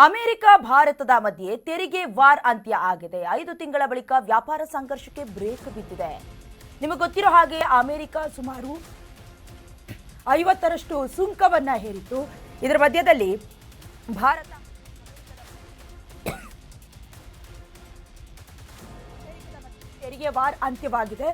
America ಭಾರತದ ಮಧ್ಯೆ ತೆರಿಗೆ ವಾರ್ ಅಂತ್ಯ ಆಗಿದೆ. 5 ತಿಂಗಳ ಬಳಿಕ ವ್ಯಾಪಾರ ಸಂಘರ್ಷಕ್ಕೆ ಬ್ರೇಕ್ ಬಿದ್ದಿದೆ. ನಿಮಗೆ ಗೊತ್ತಿರೋ ಹಾಗೆ ಅಮೆರಿಕ ಸುಮಾರು 50ರಷ್ಟು ಸುಂಕವನ್ನ ಹೇರಿತ್ತು. ಇದರ ಮಧ್ಯದಲ್ಲಿ ಭಾರತ ತೆರಿಗೆ ವಾರ್ ಅಂತ್ಯವಾಗಿದೆ.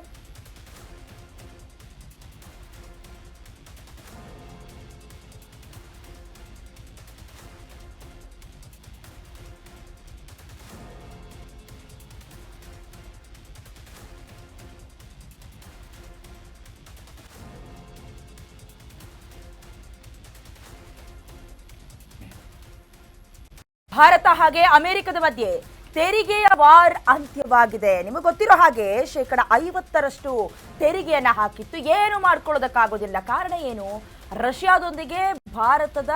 ಭಾರತ ಹಾಗೆ ಅಮೆರಿಕದ ಮಧ್ಯೆ ತೆರಿಗೆಯ ವಾರ್ ಅಂತ್ಯವಾಗಿದೆ. ನಿಮಗೆ ಗೊತ್ತಿರೋ ಹಾಗೆ 50ರಷ್ಟು ತೆರಿಗೆಯನ್ನ ಹಾಕಿತ್ತು. ಏನು ಮಾಡ್ಕೊಳ್ಳೋದಕ್ಕಾಗೋದಿಲ್ಲ. ಕಾರಣ ಏನು? ರಷ್ಯಾದೊಂದಿಗೆ ಭಾರತದ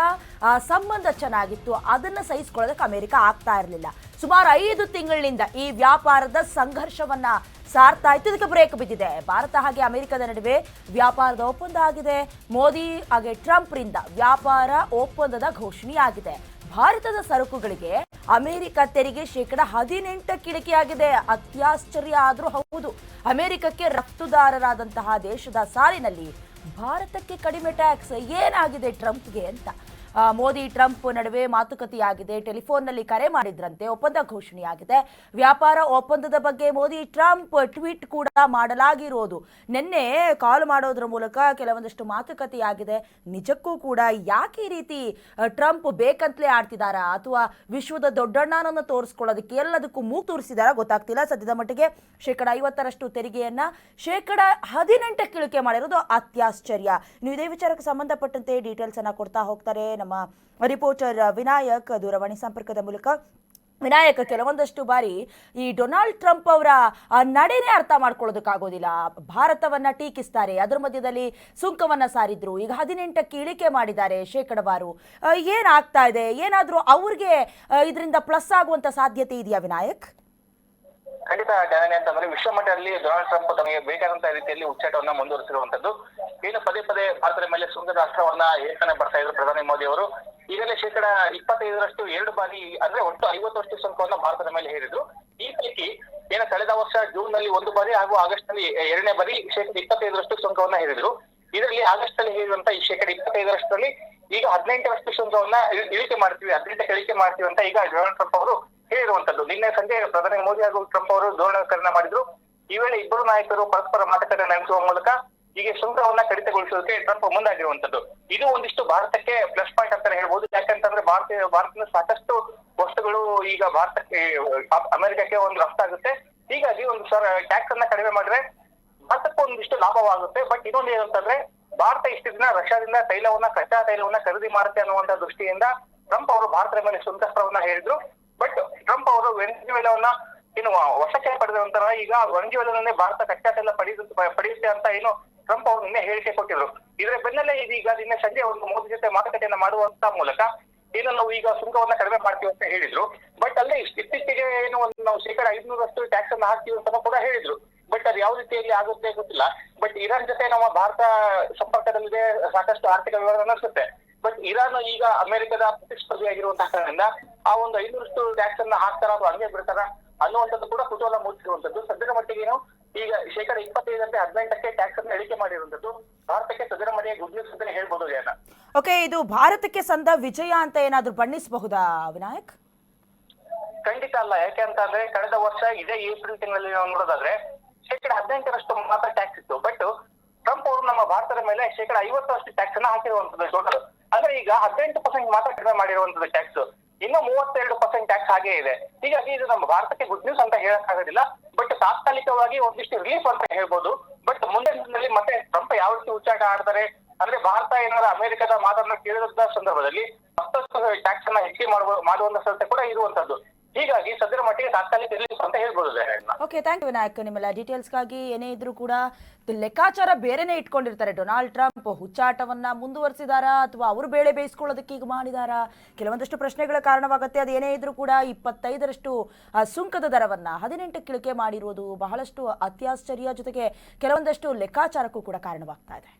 ಸಂಬಂಧ ಚೆನ್ನಾಗಿತ್ತು. ಅದನ್ನು ಸಹಿಸಿಕೊಳ್ಳೋದಕ್ಕೆ ಅಮೆರಿಕ ಆಗ್ತಾ ಇರಲಿಲ್ಲ. ಸುಮಾರು 5 ತಿಂಗಳಿನಿಂದ ಈ ವ್ಯಾಪಾರದ ಸಂಘರ್ಷವನ್ನ ಸಾರ್ತಾ ಇತ್ತು. ಇದಕ್ಕೆ ಬ್ರೇಕ್ ಬಿದ್ದಿದೆ. ಭಾರತ ಹಾಗೆ ಅಮೆರಿಕದ ನಡುವೆ ವ್ಯಾಪಾರದ ಒಪ್ಪಂದ ಆಗಿದೆ. ಮೋದಿ ಹಾಗೆ ಟ್ರಂಪ್ರಿಂದ ವ್ಯಾಪಾರ ಒಪ್ಪಂದದ ಘೋಷಣೆಯಾಗಿದೆ. ಭಾರತದ ಸರಕುಗಳಿಗೆ ಅಮೆರಿಕ ತೆರಿಗೆ 18% ಇಳಿಕೆಯಾಗಿದೆ. ಅತ್ಯಾಶ್ಚರ್ಯ ಆದ್ರೂ ಹೌದು. ಅಮೆರಿಕಕ್ಕೆ ರಫ್ತುದಾರರಾದಂತಹ ದೇಶದ ಸಾಲಿನಲ್ಲಿ ಭಾರತಕ್ಕೆ ಕಡಿಮೆ ಟ್ಯಾಕ್ಸ್ ಏನಾಗಿದೆ ಟ್ರಂಪ್ಗೆ ಅಂತ ಮೋದಿ ಟ್ರಂಪ್ ನಡುವೆ ಮಾತುಕತೆಯಾಗಿದೆ. ಟೆಲಿಫೋನ್ನಲ್ಲಿ ಕರೆ ಮಾಡಿದ್ರಂತೆ. ಒಪ್ಪಂದ ಘೋಷಣೆಯಾಗಿದೆ. ವ್ಯಾಪಾರ ಒಪ್ಪಂದದ ಬಗ್ಗೆ ಮೋದಿ ಟ್ರಂಪ್ ಟ್ವೀಟ್ ಕೂಡ ಮಾಡಲಾಗಿರೋದು. ನಿನ್ನೆ ಕಾಲ್ ಮಾಡೋದ್ರ ಮೂಲಕ ಕೆಲವೊಂದಷ್ಟು ಮಾತುಕತೆಯಾಗಿದೆ. ನಿಜಕ್ಕೂ ಕೂಡ ಯಾಕೆ ಈ ರೀತಿ ಟ್ರಂಪ್ ಬೇಕಂತಲೇ ಆಡ್ತಿದಾರಾ ಅಥವಾ ವಿಶ್ವದ ದೊಡ್ಡಣ್ಣನನ್ನು ತೋರಿಸ್ಕೊಳ್ಳೋದಕ್ಕೆ ಎಲ್ಲದಕ್ಕೂ ಮೂಗು ತೋರಿಸಿದಾರಾ ಗೊತ್ತಾಗ್ತಿಲ್ಲ. ಸದ್ಯದ ಮಟ್ಟಿಗೆ 50ರಷ್ಟು ತೆರಿಗೆಯನ್ನ 18% ಇಳಿಕೆ ಮಾಡಿರೋದು ಅತ್ಯಾಶ್ಚರ್ಯ. ನೀವು ಇದೇ ವಿಚಾರಕ್ಕೆ ಸಂಬಂಧಪಟ್ಟಂತೆ ಡೀಟೇಲ್ಸ್ ಅನ್ನ ಕೊಡ್ತಾ ಹೋಗ್ತಾರೆ ನಮ್ಮ ರಿಪೋರ್ಟರ್ ವಿನಾಯಕ್ ದೂರವಾಣಿ ಸಂಪರ್ಕದ ಮೂಲಕ. ವಿನಾಯಕ್, ಕೆಲವೊಂದಷ್ಟು ಬಾರಿ ಈ ಡೊನಾಲ್ಡ್ ಟ್ರಂಪ್ ಅವರ ನಡೆನೇ ಅರ್ಥ ಮಾಡ್ಕೊಳ್ಳೋದಕ್ಕಾಗೋದಿಲ್ಲ. ಭಾರತವನ್ನ ಟೀಕಿಸ್ತಾರೆ, ಅದರ ಮಧ್ಯದಲ್ಲಿ ಸುಂಕವನ್ನ ಸಾರಿದ್ರು, ಈಗ 18% ಇಳಿಕೆ ಮಾಡಿದ್ದಾರೆ ಶೇಕಡವಾರು. ಏನಾಗ್ತಾ ಇದೆ? ಏನಾದ್ರೂ ಅವ್ರಿಗೆ ಇದರಿಂದ ಪ್ಲಸ್ ಆಗುವಂತ ಸಾಧ್ಯತೆ ಇದೆಯಾ ವಿನಾಯಕ್? ಖಂಡಿತ ಜಾನೆ ಅಂತಂದ್ರೆ ವಿಶ್ವ ಮಟ್ಟದಲ್ಲಿ ಡೊನಾಲ್ಡ್ ಟ್ರಂಪ್ ತಮಗೆ ಬೇಕಾದಂತಹ ರೀತಿಯಲ್ಲಿ ಉಚ್ಚಾಟವನ್ನ ಮುಂದುವರಿಸಿರುವಂತದ್ದು. ಏನು ಪದೇ ಪದೇ ಭಾರತದ ಮೇಲೆ ಸುಂಕದ ಅಸ್ತ್ರವನ್ನ ಏರ್ತಾನೆ ಬರ್ತಾ ಇದ್ರು ಪ್ರಧಾನಿ ಮೋದಿ ಅವರು. ಈಗಲೇ 25% 2 ಬಾರಿ ಅಂದ್ರೆ ಒಟ್ಟು 50ರಷ್ಟು ಸುಂಕವನ್ನ ಭಾರತದ ಮೇಲೆ ಹೇರಿದ್ರು. ಈ ಪೈಕಿ ಏನು ಕಳೆದ ವರ್ಷ ಜೂನ್ ನಲ್ಲಿ 1 ಬಾರಿ ಹಾಗೂ ಆಗಸ್ಟ್ ನಲ್ಲಿ 2ನೇ ಬಾರಿ 25ರಷ್ಟು ಸುಂಕವನ್ನ ಹೇರಿದ್ರು. ಇದರಲ್ಲಿ ಆಗಸ್ಟ್ ನಲ್ಲಿ ಹೇರಿರುವಂತ ಈ 25ರಷ್ಟರಲ್ಲಿ ಈಗ 18ರಷ್ಟು ಸುಂಕವನ್ನ ಇಳಿಕೆ ಮಾಡ್ತೀವಿ, 18 ಇಳಿಕೆ ಮಾಡ್ತೀವಿ ಅಂತ ಈಗ ಡೊನಾಲ್ಡ್ ಟ್ರಂಪ್ ಅವರು ಹೇಳಿರುವಂತದ್ದು. ನಿನ್ನೆ ಸಂಜೆ ಪ್ರಧಾನಿ ಮೋದಿ ಹಾಗೂ ಟ್ರಂಪ್ ಅವರು ಧೋರಣಾಕರಣ ಮಾಡಿದ್ರು. ಈ ವೇಳೆ ಇಬ್ಬರು ನಾಯಕರು ಪರಸ್ಪರ ಮಾತುಕತೆ ನಡೆಸುವ ಮೂಲಕ ಈಗ ಸುಂಕವನ್ನ ಕಡಿತಗೊಳಿಸೋದಕ್ಕೆ ಟ್ರಂಪ್ ಮುಂದಾಗಿರುವಂತದ್ದು. ಇದು ಒಂದಿಷ್ಟು ಭಾರತಕ್ಕೆ ಪ್ಲಸ್ ಪಾಯಿಂಟ್ ಅಂತಾನೆ ಹೇಳ್ಬೋದು. ಯಾಕಂತಂದ್ರೆ ಭಾರತದ ಸಾಕಷ್ಟು ವಸ್ತುಗಳು ಈಗ ಭಾರತಕ್ಕೆ ಅಮೆರಿಕಕ್ಕೆ ಒಂದು ರಫ್ತಾಗುತ್ತೆ. ಹೀಗಾಗಿ ಒಂದು ಟ್ಯಾಕ್ಸ್ ಅನ್ನ ಕಡಿಮೆ ಮಾಡಿದ್ರೆ ಭಾರತಕ್ಕೂ ಒಂದಿಷ್ಟು ಲಾಭವಾಗುತ್ತೆ. ಬಟ್ ಇನ್ನೊಂದು ಏನಂತಂದ್ರೆ ಭಾರತ ಇಷ್ಟು ದಿನ ರಷ್ಯಾದಿಂದ ಕಚ್ಚಾ ತೈಲವನ್ನ ಖರೀದಿ ಮಾಡುತ್ತೆ ಅನ್ನುವಂತ ದೃಷ್ಟಿಯಿಂದ ಟ್ರಂಪ್ ಅವರು ಭಾರತದ ಮೇಲೆ ಸುಂಕಸ್ತ್ರವನ್ನ ಹೇಳಿದ್ರು. ಬಟ್ ಟ್ರಂಪ್ ಅವರು ವೆನೆಜುವೆಲಾವನ್ನ ಏನು ವಶಕ್ಕೆ ಪಡೆದ ನಂತರ ಈಗ ವೆನೆಜುವೆಲಾನೇ ಭಾರತ ಕಚ್ಚಾ ತೈಲ ಪಡೆಯುತ್ತೆ ಅಂತ ಏನು ಟ್ರಂಪ್ ಅವರು ನಿನ್ನೆ ಹೇಳಿಕೆ ಕೊಟ್ಟಿದ್ರು. ಇದರ ಬೆನ್ನಲ್ಲೇ ಇದೀಗ ನಿನ್ನೆ ಸಂಜೆ ಒಂದು ಮೋದಿ ಜೊತೆ ಮಾತುಕತೆಯನ್ನ ಮಾಡುವಂತ ಮೂಲಕ ಏನು ನಾವು ಈಗ ಸುಂಕವನ್ನ ಕಡಿಮೆ ಮಾಡ್ತೀವಿ ಅಂತ ಹೇಳಿದ್ರು. ಬಟ್ ಅಲ್ಲೇ ಇತ್ತೀಚೆಗೆ ಏನು ಒಂದು ನಾವು 500ರಷ್ಟು ಟ್ಯಾಕ್ಸ್ ಅನ್ನ ಹಾಕ್ತೀವಿ ಅಂತ ಕೂಡ ಹೇಳಿದ್ರು. ಬಟ್ ಅದು ಯಾವ ರೀತಿಯಲ್ಲಿ ಆಗುತ್ತೆ ಗೊತ್ತಿಲ್ಲ. ಬಟ್ ಇರಾನ್ ಜೊತೆ ನಮ್ಮ ಭಾರತ ಸಂಪರ್ಕದಲ್ಲಿದೆ, ಸಾಕಷ್ಟು ಆರ್ಥಿಕ ವ್ಯವಹಾರ ನಡೆಸುತ್ತೆ. ಬಟ್ ಇರಾನ್ ಈಗ ಅಮೆರಿಕದ ಪ್ರತಿಸ್ಪರ್ಧಿಯಾಗಿರುವಂತಹ ಕಾರಣದಿಂದ ಆ ಒಂದು 500ರಷ್ಟು ಟ್ಯಾಕ್ಸ್ ಅನ್ನ ಹಾಕ್ತಾರ ಅಥವಾ ಹಂಗೆ ಬಿಡ್ತಾರ ಅನ್ನುವಂಥದ್ದು ಕೂಡ ಕುತೂಹಲ ಮೂಡಿಸಿರುವಂತದ್ದು. ಸದ್ಯದ ಮಟ್ಟಿಗೆ ಈಗ 25% 18% ಟ್ಯಾಕ್ಸ್ ಅನ್ನ ಇಳಿಕೆ ಮಾಡಿರುವಂತದ್ದು ಭಾರತಕ್ಕೆ ಸದ್ಯದ ಮಟ್ಟಿಗೆ ಗುಡ್ ನ್ಯೂಸ್ ಅಂತಾನೆ ಹೇಳ್ಬೋದು. ಜನ ಓಕೆ, ಇದು ಭಾರತಕ್ಕೆ ಸಂದ ವಿಜಯ ಅಂತ ಏನಾದ್ರೂ ಬಣ್ಣಿಸಬಹುದಾ ವಿನಾಯಕ್? ಖಂಡಿತ ಅಲ್ಲ. ಯಾಕೆ ಅಂತ ಅಂದ್ರೆ ಕಳೆದ ವರ್ಷ ಇದೇ ಏಪ್ರಿಲ್ ತಿಂಗಳಲ್ಲಿ ನಾವು ನೋಡೋದಾದ್ರೆ 18%ರಷ್ಟು ಮಾತ್ರ ಟ್ಯಾಕ್ಸ್ ಇತ್ತು. ಬಟ್ ಟ್ರಂಪ್ ಅವರು ನಮ್ಮ ಭಾರತದ ಮೇಲೆ 50ರಷ್ಟು ಟ್ಯಾಕ್ಸ್ ಅನ್ನ ಹಾಕಿರುವಂತದ್ದು ಟೋಟಲ್. ಅಂದ್ರೆ ಈಗ 18% ಮಾತ್ರ ಕಡಿಮೆ ಮಾಡಿರುವಂತದ್ದು ಟ್ಯಾಕ್ಸ್. ಇನ್ನು 32% ಟ್ಯಾಕ್ಸ್ ಹಾಗೆ ಇದೆ. ಹೀಗಾಗಿ ಇದು ನಮ್ಮ ಭಾರತಕ್ಕೆ ಗುಡ್ ನ್ಯೂಸ್ ಅಂತ ಹೇಳಕ್ ಆಗೋದಿಲ್ಲ. ಬಟ್ ತಾತ್ಕಾಲಿಕವಾಗಿ ಒಂದಿಷ್ಟು ರಿಲೀಫ್ ಅಂತ ಹೇಳ್ಬೋದು. ಬಟ್ ಮುಂದಿನ ದಿನದಲ್ಲಿ ಮತ್ತೆ ಟ್ರಂಪ್ ಯಾವ ರೀತಿ ಉಚ್ಚಾಟ ಆಡ್ತಾರೆ ಅಂದ್ರೆ ಭಾರತ ಏನಾದ್ರು ಅಮೆರಿಕದ ಮಾತನ್ನ ಕೇಳಿದ ಸಂದರ್ಭದಲ್ಲಿ ಮತ್ತಷ್ಟು ಟ್ಯಾಕ್ಸ್ ಅನ್ನ ಹೆಚ್ಚಿಗೆ ಮಾಡುವಂತ ಸಾಧ್ಯತೆ ಕೂಡ ಇರುವಂತದ್ದು. ಹೀಗಾಗಿ ಸದ್ಯದ ಮಟ್ಟಿಗೆ ತಾತ್ಕಾಲಿಕ ರಿಲೀಫ್ ಅಂತ ಹೇಳ್ಬೋದು. Okay, thank you Vinayak. ನಿಮ್ಮೆಲ್ಲ ಡೀಟೇಲ್ಸ್ಗಾಗಿ ಏನೇ ಇದ್ರೂ ಕೂಡ ಲೆಕ್ಕಾಚಾರ ಬೇರೆನೇ ಇಟ್ಕೊಂಡಿರ್ತಾರೆ. ಡೊನಾಲ್ಡ್ ಟ್ರಂಪ್ ಹುಚ್ಚಾಟವನ್ನ ಮುಂದುವರಿಸಿದಾರಾ ಅಥವಾ ಅವರು ಬೇಳೆ ಬೇಯಿಸ್ಕೊಳ್ಳೋದಕ್ಕೆ ಈಗ ಮಾಡಿದಾರಾ? ಕೆಲವೊಂದಷ್ಟು ಪ್ರಶ್ನೆಗಳ ಕಾರಣವಾಗುತ್ತೆ. ಅದು ಏನೇ ಇದ್ರೂ ಕೂಡ 25ರಷ್ಟು ಸುಂಕದ ದರವನ್ನ 18 ಇಳಿಕೆ ಮಾಡಿರುವುದು ಬಹಳಷ್ಟು ಅತ್ಯಾಶ್ಚರ್ಯ, ಜೊತೆಗೆ ಕೆಲವೊಂದಷ್ಟು ಲೆಕ್ಕಾಚಾರಕ್ಕೂ ಕೂಡ ಕಾರಣವಾಗ್ತಾ ಇದೆ.